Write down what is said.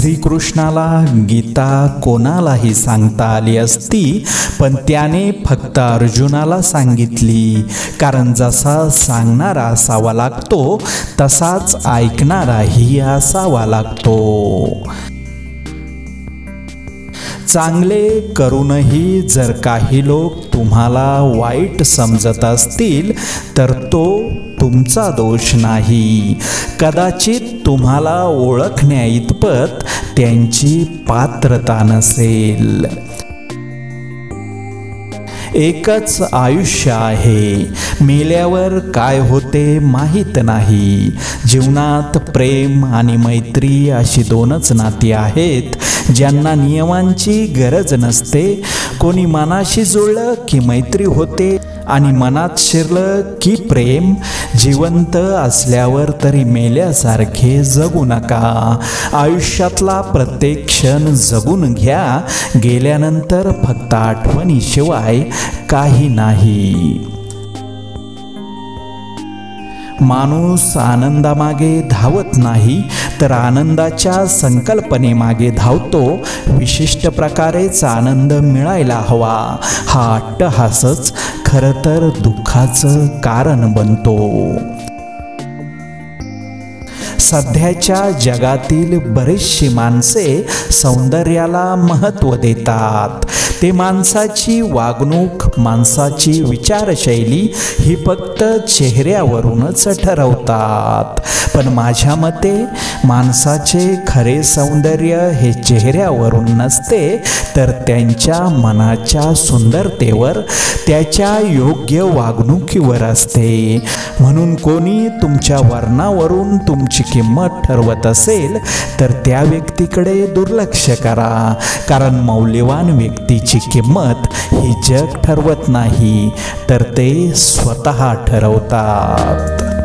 श्रीकृष्णाला गीता कोणालाही सांगता आली असती, पण त्याने फक्त अर्जुनाला सांगितली, कारण जसा सांगणारा असावा लागतो तसाच ऐकणाराही असावा लागतो. चांगले करूनही जर काही लोक तुम्हाला वाईट समजत असतील तर तो तुमचा दोष नाही. कदाचित तुम्हाला ओळखण्याइतपत त्यांची पात्रता नसेल. एकच आयुष्य आहे, मेल्यावर काय होते माहीत नाही. जीवनात प्रेम आणि मैत्री अशी दोनच नाती आहेत ज्यांना नियमांची गरज नसते. कोणी मनाशी जुळलं की मैत्री होते आणि मनात शिरलं की प्रेम. जिवंत असल्यावर तरी मेल्यासारखे जगू नका. आयुष्यातला प्रत्येक क्षण जगून घ्या. गेल्यानंतर फक्त आठवणीशिवाय काही नाही. माणूस आनंदामागे धावत नाही तर आनंदाच्या संकल्पनेमागे धावतो. विशिष्ट प्रकारेच आनंद मिळायला हवा. हा अट्टहासच खरं तर दुःखाचं कारण बनतो. सध्याच्या जगातील बरीचशी माणसे सौंदर्याला महत्त्व देतात. ते माणसाची वागणूक, माणसाची विचारशैली ही फक्त चेहऱ्यावरूनच ठरवतात. पण माझ्या मते माणसाचे खरे सौंदर्य हे चेहऱ्यावरून नसते तर त्यांच्या मनाच्या सुंदरतेवर, त्याच्या योग्य वागणुकीवर असते. म्हणून कोणी तुमच्या वर्णावरून तुमची किंमत ठरवत असेल तर त्या व्यक्तीकडे दुर्लक्ष करा. कारण मौल्यवान व्यक्तीची किंमत ही जग ठरवत नाही तर ते स्वतः ठरवतात.